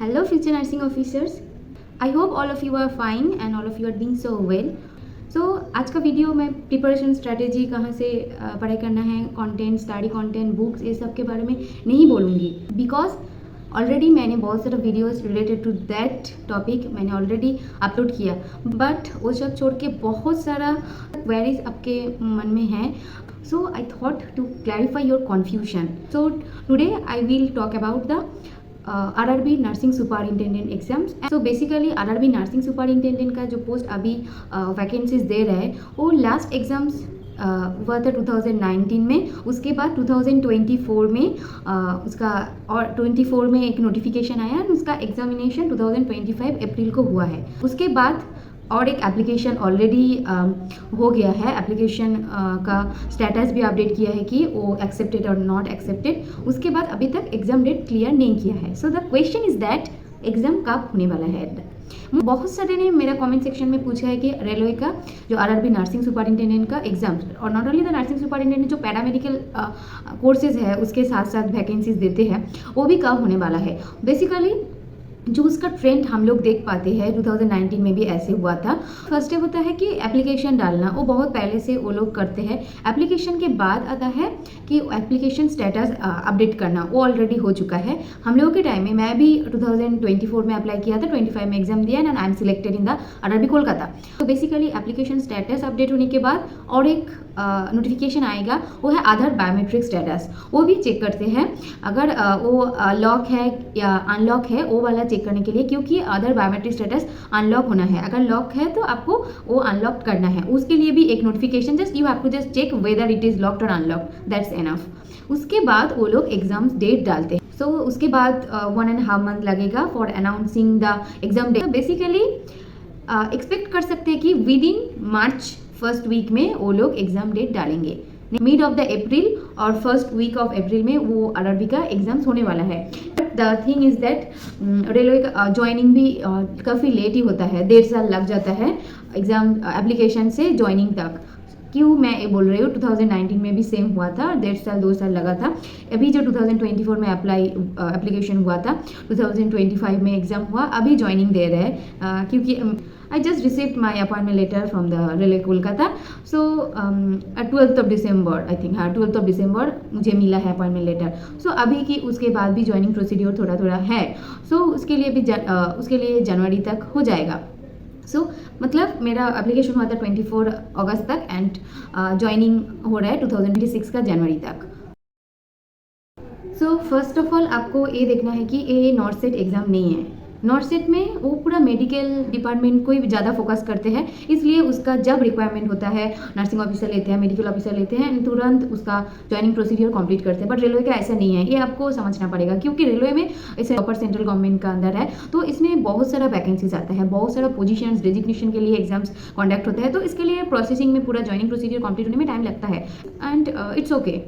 Hello future nursing officers. I hope all of you are fine and all of you are doing so well. So आज का video में preparation strategy कहाँ से पढ़ाई करना है, कंटेंट, स्टडी कंटेंट, बुक्स, ये सब के बारे में नहीं बोलूँगी बिकॉज ऑलरेडी मैंने बहुत सारा videos related to that topic मैंने ऑलरेडी अपलोड किया, बट वो सब छोड़ के बहुत सारा क्वेरीज आपके मन में हैं. So I thought to clarify your confusion. So today I will talk about the RRB nursing superintendent exams. So basically RRB nursing superintendent का जो पोस्ट अभी वैकेंसीज दे रहा है वो लास्ट एग्ज़ाम्स हुआ था 2019 में. उसके बाद 2024 में उसका और 24 में एक नोटिफिकेशन आया और उसका एग्जामिनेशन 2025 अप्रैल को हुआ है. उसके बाद और एक एप्लीकेशन ऑलरेडी हो गया है. एप्लीकेशन का स्टेटस भी अपडेट किया है कि वो एक्सेप्टेड और नॉट एक्सेप्टेड. उसके बाद अभी तक एग्ज़ाम डेट क्लियर नहीं किया है. So the question is that exam कब होने वाला है. बहुत सारे ने मेरा कमेंट सेक्शन में पूछा है कि रेलवे का जो RRB नर्सिंग सुपरिटेंडेंट का एग्जाम और not only the nursing superintendent जो पैरामेडिकल कोर्सेज है उसके साथ साथ वैकेंसीज देते हैं वो भी कब होने वाला है. बेसिकली जो उसका ट्रेंड हम लोग देख पाते हैं 2019 में भी ऐसे हुआ था. फर्स्ट स्टेप होता है कि एप्लीकेशन डालना, वो बहुत पहले से वो लोग करते हैं. एप्लीकेशन के बाद आता है कि एप्लीकेशन स्टेटस अपडेट करना, वो ऑलरेडी हो चुका है. हम लोगों के टाइम में मैं भी 2024 में अप्लाई किया था, 25 में एग्जाम दिया and I am selected in the RRB Kolkata. तो बेसिकली एप्लीकेशन स्टेटस अपडेट होने के बाद और एक नोटिफिकेशन आएगा, वो है आधार बायोमेट्रिक स्टेटस. वो भी चेक करते हैं अगर वो लॉक है या अनलॉक है, वो वाला चेक करने के लिए, क्योंकि आधार बायोमेट्रिक स्टेटस अनलॉक होना है. अगर लॉक है तो आपको वो अनलॉक करना है. उसके लिए भी एक notification, just you have to just check whether it is locked और अनलॉक्ड, दैट्स एनफ. उसके बाद वो लोग एग्जाम डेट डालते हैं. सो उसके बाद 1.5 मंथ लगेगा for announcing the exam date. Basically expect कर सकते हैं कि within March first week में वो लोग एग्जाम डेट डालेंगे. मिड ऑफ द अप्रैल और फर्स्ट वीक ऑफ अप्रैल में वो RRB का एग्जाम्स होने वाला है. The thing is that railway का ज्वाइनिंग भी काफ़ी लेट ही होता है, 1.5 साल लग जाता है एग्ज़ाम एप्लीकेशन से ज्वाइनिंग तक. क्यों मैं ये बोल रही हूँ, 2019 में भी सेम हुआ था, 1.5 साल 2 साल लगा था. अभी जो 2024 में एप्लीकेशन हुआ था, 2025 में एग्ज़ाम हुआ, अभी ज्वाइनिंग दे रहे हैं क्योंकि I just received my appointment letter from the Railway Kolkata. So 12th of December, I think, हाँ 12th of December मुझे मिला है अपॉइंटमेंट लेटर. सो अभी की उसके बाद भी ज्वाइनिंग प्रोसीड्योर थोड़ा थोड़ा है. सो उसके लिए भी उसके लिए जनवरी तक हो जाएगा. सो मतलब मेरा एप्लीकेशन हुआ था 24 अगस्त तक एंड ज्वाइनिंग हो रहा है 2026 का जनवरी तक. सो फर्स्ट ऑफ ऑल आपको ये देखना है कि ये नॉर्थ सेट एग्ज़ाम नहीं है. नॉर्थ सेट में वो पूरा मेडिकल डिपार्टमेंट को ही ज़्यादा फोकस करते हैं, इसलिए उसका जब रिक्वायरमेंट होता है नर्सिंग ऑफिसर लेते हैं, मेडिकल ऑफिसर लेते हैं, तुरंत उसका ज्वाइनिंग प्रोसीड्योर कंप्लीट करते हैं. बट रेलवे का ऐसा नहीं है, ये आपको समझना पड़ेगा क्योंकि रेलवे में ऐसे अपर सेंट्रल गवर्नमेंट का अंदर है, तो इसमें बहुत सारा वैकेंसीज आता है, बहुत सारा पोजीशंस डेजिग्नेशन के लिए एग्जाम्स कंडक्ट होता है. तो इसके लिए प्रोसेसिंग में पूरा ज्वाइनिंग प्रोसीड्योर कंप्लीट होने में टाइम लगता है एंड इट्स ओके.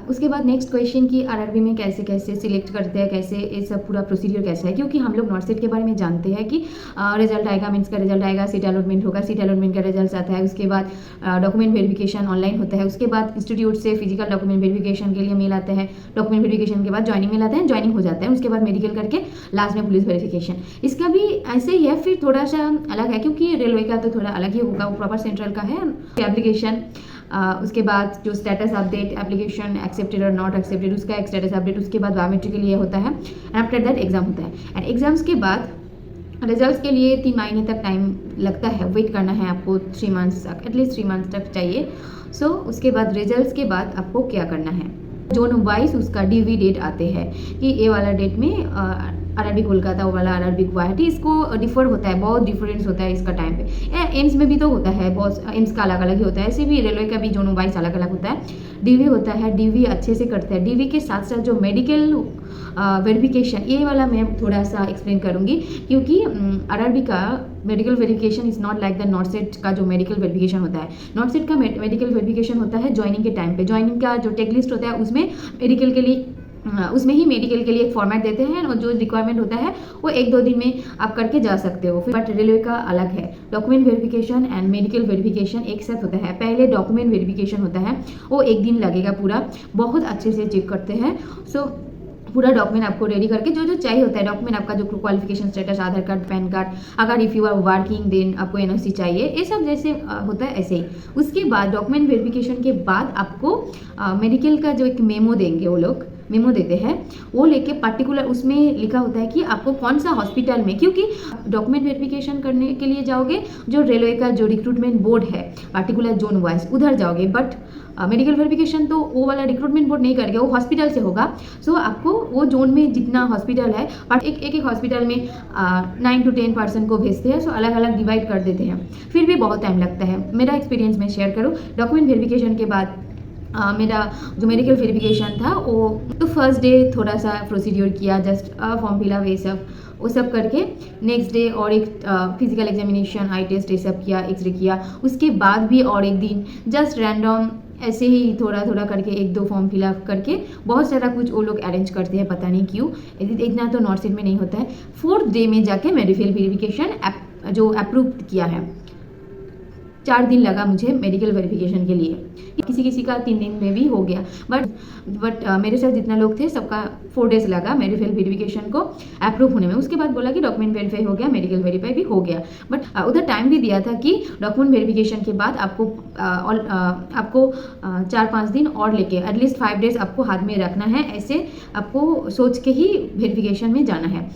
उसके बाद नेक्स्ट क्वेश्चन कि RRB में कैसे कैसे सिलेक्ट करते हैं, कैसे ये सब पूरा प्रोसीडियर कैसा है, क्योंकि हम लोग नॉर्थ सेट के बारे में जानते हैं कि रिजल्ट आएगा, मीन्स का रिजल्ट आएगा, सीट अलॉटमेंट होगा, सीट अलॉटमेंट का रिजल्ट आता है, उसके बाद डॉक्यूमेंट वेरिफिकेशन ऑनलाइन होता है, उसके बाद इंस्टीट्यूट से फिजिकल डॉक्यूमेंट वेरिफिकेशन के लिए मेल आता है, डॉक्यूमेंट वेरिफिकेशन के बाद ज्वाइनिंग मेल आता है, ज्वाइनिंग हो जाता है, उसके बाद मेडिकल करके लास्ट में पुलिस वेरिफिकेशन. इसका भी ऐसे ही है, फिर थोड़ा सा अलग है क्योंकि रेलवे का तो थोड़ा अलग ही होगा, वो प्रॉपर सेंट्रल का है. एप्लीकेशन उसके बाद जो स्टेटस अपडेट, एप्लीकेशन एक्सेप्टेड और नॉट एक्सेप्टेड, उसका एक स्टेटस अपडेट, उसके बाद बायोमेट्रिक के लिए होता है एंड आफ्टर दैट एग्जाम होता है. एंड एग्जाम्स के बाद रिजल्ट्स के लिए 3 महीने तक टाइम लगता है, वेट करना है आपको 3 मंथ्स तक, एटलीस्ट 3 मंथ्स तक चाहिए. सो उसके बाद रिजल्ट्स के बाद आपको क्या करना है, जोन वाइज उसका DV डेट आते हैं कि ये वाला डेट में RRB कोलकाता, वो वाला RRB गुवाहाटी, इसको डिफर होता है, बहुत डिफरेंस होता है इसका टाइम पे. एम्स में भी तो होता है, बहुत एम्स का अलग अलग ही होता है, ऐसे भी रेलवे का भी जोन वाइज अलग अलग होता है. DV होता है, DV अच्छे से करते हैं. DV के साथ साथ जो मेडिकल वेरिफिकेशन, ये वाला मैं थोड़ा सा एक्सप्लेन करूँगी क्योंकि RRB का medical verification is not like the north set का जो मेडिकल वेरिफिकेशन होता है. नॉर्थ सेट का मेडिकल वेरिफिकेशन होता है ज्वाइनिंग के टाइम पे. ज्वाइनिंग का जो टेक लिस्ट होता है उसमें मेडिकल के लिए उसमें ही मेडिकल के लिए एक फॉर्मेट देते हैं और जो रिक्वायरमेंट होता है वो 1-2 दिन में आप करके जा सकते हो. बट रेलवे का अलग है, document verification and medical verification एक साथ होता है. पहले डॉक्यूमेंट वेरिफिकेशन होता है, वो 1 दिन लगेगा पूरा, बहुत अच्छे से चेक करते हैं. सो पूरा डॉक्यूमेंट आपको रेडी करके जो जो चाहिए होता है डॉक्यूमेंट, आपका जो qualification status, Aadhaar card, PAN card, अगर if you are working then आपको एनओसी चाहिए, ये सब जैसे होता है ऐसे ही। उसके बाद डॉक्यूमेंट वेरिफिकेशन के बाद आपको मेडिकल का जो एक मेमो देंगे, वो लोग मेमो देते हैं, वो लेके पर्टिकुलर उसमें लिखा होता है कि आपको कौन सा हॉस्पिटल में, क्योंकि डॉक्यूमेंट वेरिफिकेशन करने के लिए जाओगे जो रेलवे का जो रिक्रूटमेंट बोर्ड है पर्टिकुलर जोन वाइज उधर जाओगे, बट मेडिकल वेरिफिकेशन तो वो वाला रिक्रूटमेंट बोर्ड नहीं करेगा, वो हॉस्पिटल से होगा। सो आपको वो जोन में जितना हॉस्पिटल है, और एक हॉस्पिटल में 9 to 10 पर्सन को भेजते हैं, सो अलग अलग डिवाइड कर देते हैं, फिर भी बहुत टाइम लगता है। मेरा एक्सपीरियंस मैं शेयर करूँ, डॉक्यूमेंट वेरिफिकेशन के बाद मेरा जो मेडिकल वेरिफिकेशन था वो तो फर्स्ट डे थोड़ा सा प्रोसीड्योर किया, जस्ट फॉर्म फिलअप ये सब वो सब करके नेक्स्ट डे और एक फिजिकल एग्जामिनेशन, आई टेस्ट ये सब किया, एक्सरे किया। उसके बाद भी और एक दिन जस्ट रैंडम ऐसे ही थोड़ा थोड़ा करके 1-2 फॉर्म फिलअप करके बहुत सारा कुछ वो लोग अरेंज करते हैं, पता नहीं क्यों, इतना तो नॉर्थ साइड में नहीं होता है। 4th डे में जाके मेडिकल वेरिफिकेशन जो अप्रूव किया है। 4 दिन लगा मुझे मेडिकल वेरिफिकेशन के लिए, किसी किसी का 3 दिन में भी हो गया, बट मेरे साथ जितना लोग थे सबका 4 डेज लगा मेडिकल वेरिफिकेशन को अप्रूव होने में। उसके बाद बोला कि डॉक्यूमेंट वेरीफाई हो गया, मेडिकल वेरीफाई भी हो गया, बट उधर टाइम भी दिया था कि डॉक्यूमेंट वेरिफिकेशन के बाद आपको 4-5 दिन और लेके एटलीस्ट 5 डेज आपको हाथ में रखना है, ऐसे आपको सोच के ही वेरिफिकेशन में जाना है।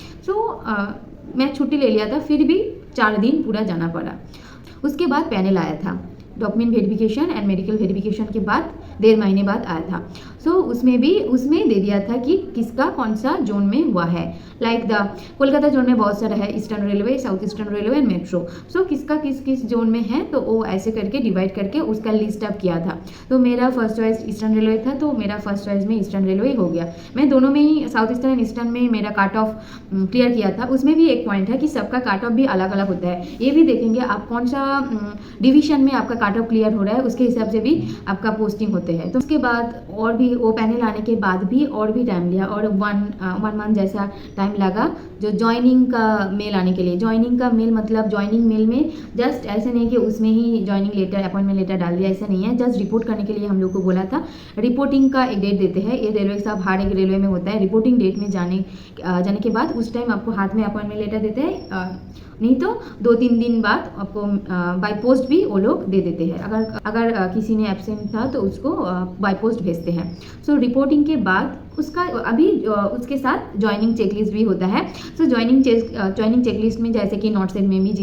मैं छुट्टी ले लिया था, फिर भी 4 दिन पूरा जाना पड़ा। उसके बाद पैनल आया था, document verification and medical verification के बाद 1.5 महीने बाद आया था। उसमें दे दिया था कि किसका कौन सा जोन में हुआ है, लाइक द कोलकाता जोन में बहुत सारा है, eastern railway, south eastern railway and metro. किसका किस जोन में है, तो वो ऐसे करके डिवाइड करके उसका लिस्ट अप किया था। तो मेरा फर्स्ट चॉइस ईस्टर्न रेलवे था, तो मेरा फर्स्ट चॉइस में ईस्टर्न रेलवे हो गया। मैं दोनों में ही साउथ ईस्टर्न एंड ईस्टर्न में मेरा काट ऑफ क्लियर किया था। उसमें भी एक पॉइंट है कि सबका काट ऑफ भी अलग अलग होता है, ये भी देखेंगे आप कौन सा डिवीजन में आपका काट ऑफ क्लियर हो रहा है, उसके हिसाब से भी आपका पोस्टिंग होते हैं। तो उसके बाद और भी वो पैनल आने के बाद भी और भी टाइम लिया, और 1 मंथ जैसा टाइम लगा जो ज्वाइनिंग का मेल आने के लिए। ज्वाइनिंग का मेल मतलब ज्वाइनिंग मेल में जस्ट ऐसे नहीं कि उसमें ही ज्वाइनिंग लेटर, अपॉइंटमेंट लेटर डाल दिया, ऐसा नहीं है। जस्ट रिपोर्ट करने के लिए हम लोग को बोला था। रिपोर्टिंग का एक डेट देते हैं, ये रेलवे साहब हर एक रेलवे में होता है। रिपोर्टिंग डेट में जाने के बाद उस टाइम आपको हाथ में अपॉइंटमेंट लेटर देते हैं, नहीं तो 2-3 दिन बाद आपको बाय पोस्ट भी वो लोग दे देते हैं। अगर किसी ने एब्सेंट था तो उसको बाय पोस्ट भेजते हैं। रिपोर्टिंग के बाद उसके साथ ज्वाइनिंग चेकलिस्ट भी होता है। ज्वाइनिंग चेकलिस्ट में जैसे कि नॉर्थ साइड में भी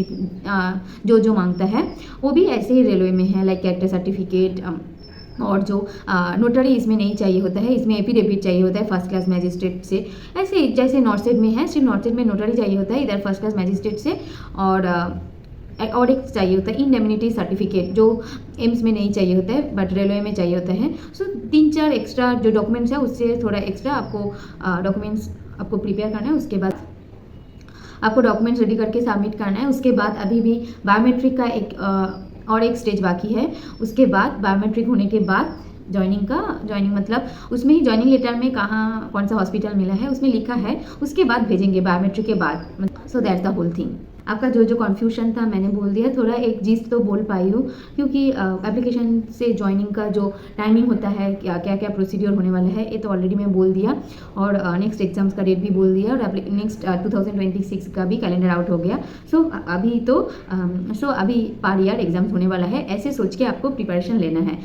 जो मांगता है वो भी ऐसे ही रेलवे में है, लाइक कैरेक्टर सर्टिफिकेट, और जो नोटरी इसमें नहीं चाहिए होता है, इसमें एफिडेविट चाहिए होता है फर्स्ट क्लास मैजिस्ट्रेट से। ऐसे जैसे नॉर्थ साइड में है, सिर्फ नॉर्थ साइड में नोटरी चाहिए होता है, इधर फर्स्ट क्लास मैजिस्ट्रेट से, और एक चाहिए होता है इंडेमनिटी सर्टिफिकेट, जो एम्स में नहीं चाहिए होता है बट रेलवे में चाहिए होता है। 3-4 एक्स्ट्रा जो डॉक्यूमेंट्स है उससे थोड़ा एक्स्ट्रा आपको डॉक्यूमेंट्स आपको प्रिपेयर करना है। उसके बाद आपको डॉक्यूमेंट्स रेडी करके सबमिट करना है। उसके बाद अभी भी बायोमेट्रिक का और एक स्टेज बाकी है। उसके बाद बायोमेट्रिक होने के बाद ज्वाइनिंग मतलब उसमें ही ज्वाइनिंग लेटर में कौन सा हॉस्पिटल मिला है उसमें लिखा है, उसके बाद भेजेंगे बायोमेट्रिक के बाद। That's the whole thing. आपका जो कन्फ्यूजन था मैंने बोल दिया, थोड़ा एक जिस्ट तो बोल पाई हूँ, क्योंकि एप्लीकेशन से ज्वाइनिंग का जो टाइमिंग होता है, क्या क्या प्रोसीड्योर होने वाला है, ये तो ऑलरेडी मैं बोल दिया, और नेक्स्ट एग्जाम्स का डेट भी बोल दिया, और नेक्स्ट 2026 का भी कैलेंडर आउट हो गया। अभी पर ईयर एग्जाम्स होने वाला है, ऐसे सोच के आपको प्रिपरेशन लेना है।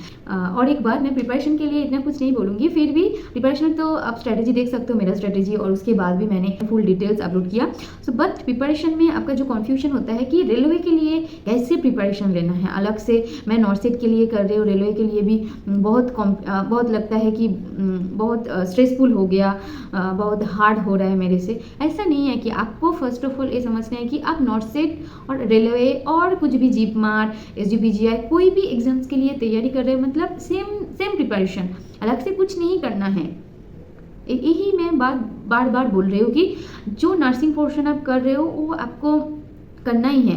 और एक बार मैं प्रिपरेशन के लिए इतना कुछ नहीं बोलूँगी, फिर भी प्रिपरेशन तो आप स्ट्रेटेजी देख सकते हो, मेरा स्ट्रेटेजी, और उसके बाद भी मैंने फुल डिटेल्स अपलोड किया। बट प्रिपरेशन में आपका जो कन्फ्यूजन होता है कि रेलवे के लिए कैसे प्रिपरेशन लेना है अलग से, मैं नॉर्थ साइड के लिए कर रही हूँ, रेलवे के लिए भी बहुत लगता है कि बहुत स्ट्रेसफुल हो गया, बहुत हार्ड हो रहा है मेरे से। ऐसा नहीं है कि आपको फर्स्ट ऑफ ऑल ये समझना है कि आप नॉर्थ साइड और रेलवे और कुछ भी जीप मार्ट, SGPGI कोई भी एग्जाम्स के लिए तैयारी कर रहे हैं, मतलब सेम प्रिपरेशन, अलग से कुछ नहीं करना है। यही मैं बार बार बोल रही हूँ कि जो नर्सिंग पोर्शन आप कर रहे हो वो आपको करना ही है।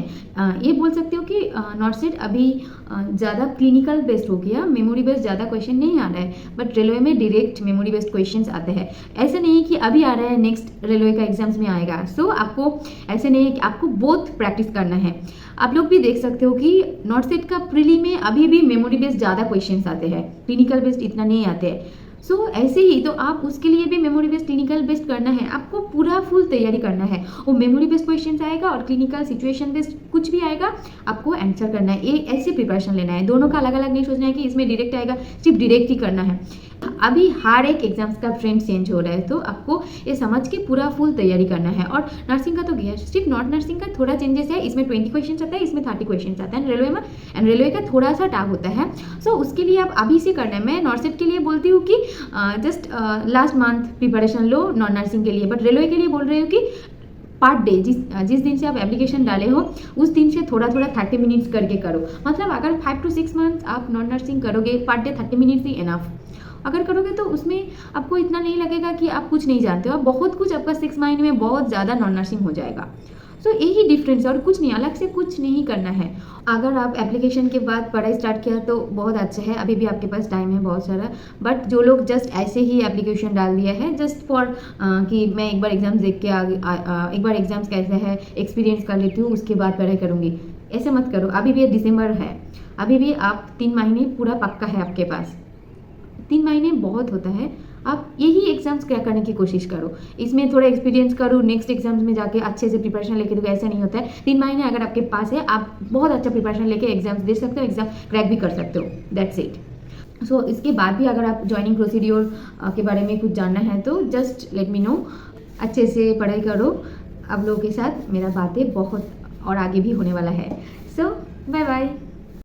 ये बोल सकते हो कि नॉर्थ साइड अभी ज़्यादा क्लिनिकल बेस्ड हो गया, मेमोरी बेस्ड ज़्यादा क्वेश्चन नहीं आ रहा है, बट रेलवे में डायरेक्ट मेमोरी बेस्ड क्वेश्चंस आते हैं। ऐसा नहीं है कि अभी आ रहा है नेक्स्ट रेलवे का एग्जाम्स में आएगा। आपको ऐसे नहीं है कि आपको बोथ प्रैक्टिस करना है। आप लोग भी देख सकते हो कि नॉर्थ साइड का प्रीली में अभी भी मेमोरी बेस्ड ज़्यादा क्वेश्चंस आते हैं, क्लिनिकल बेस्ड इतना नहीं आते हैं। सो ऐसे ही तो आप उसके लिए भी मेमोरी बेस्ड क्लिनिकल बेस्ड करना है, आपको पूरा फुल तैयारी करना है। वो मेमोरी बेस्ड क्वेश्चन आएगा और क्लिनिकल सिचुएशन बेस्ड कुछ भी आएगा, आपको आंसर करना है। ये ऐसे प्रिपरेशन लेना है, दोनों का अलग अलग नहीं सोचना है कि इसमें डायरेक्ट आएगा, सिर्फ डायरेक्ट ही करना है। अभी हर एक एग्जाम्स का ट्रेंड चेंज हो रहा है, तो आपको ये समझ के पूरा फुल तैयारी करना है। और नर्सिंग का तो गया, सिर्फ नॉट नर्सिंग का थोड़ा चेंजेस है, इसमें 20 क्वेश्चन आता है, इसमें 30 क्वेश्चन आता है रेलवे में, एंड रेलवे का थोड़ा सा टफ होता है। सो उसके लिए आप अभी से करना है। मैं नॉर्सेट के लिए बोलती हूँ कि जस्ट लास्ट मंथ प्रिपरेशन लो नॉन नर्सिंग के लिए, बट रेलवे के लिए बोल रही हूँ कि पर डे जिस दिन से आप एप्लीकेशन डाले हो उस दिन से थोड़ा थोड़ा 30 मिनट्स करके करो। मतलब अगर 5 to 6 मंथ्स आप नॉन नर्सिंग करोगे, पर डे 30 मिनट्स ही इनफ अगर करोगे तो उसमें आपको इतना नहीं लगेगा कि आप कुछ नहीं जानते हो, आप बहुत कुछ आपका 6 महीने में बहुत ज़्यादा नॉन नर्सिंग हो जाएगा। सो यही डिफरेंस है और कुछ नहीं, अलग से कुछ नहीं करना है। अगर आप एप्लीकेशन के बाद पढ़ाई स्टार्ट किया तो बहुत अच्छा है, अभी भी आपके पास टाइम है बहुत सारा। बट जो लोग जस्ट ऐसे ही एप्लीकेशन डाल दिया है जस्ट फॉर कि मैं एक बार एग्जाम्स देख के आगे एक बार एग्जाम्स कैसे है एक्सपीरियंस कर लेती हूँ उसके बाद पढ़ाई करूँगी, ऐसे मत करो। अभी भी दिसंबर है, अभी भी आप 3 महीने पूरा पक्का है आपके पास, 3 महीने बहुत होता है। आप यही एग्जाम्स क्रैक करने की कोशिश करो, इसमें थोड़ा एक्सपीरियंस करो, नेक्स्ट एग्जाम्स में जाके अच्छे से प्रिपरेशन लेके दो। ऐसा नहीं होता है, 3 महीने अगर आपके पास है आप बहुत अच्छा प्रिपरेशन लेके एग्जाम्स दे सकते हो, एग्जाम क्रैक भी कर सकते हो, दैट्स इट। सो इसके बाद भी अगर आप ज्वाइनिंग प्रोसीड्योर के बारे में कुछ जानना है तो जस्ट लेट मी नो। अच्छे से पढ़ाई करो, आप लोगों के साथ मेरा बातें बहुत और आगे भी होने वाला है। सो बाय बाय।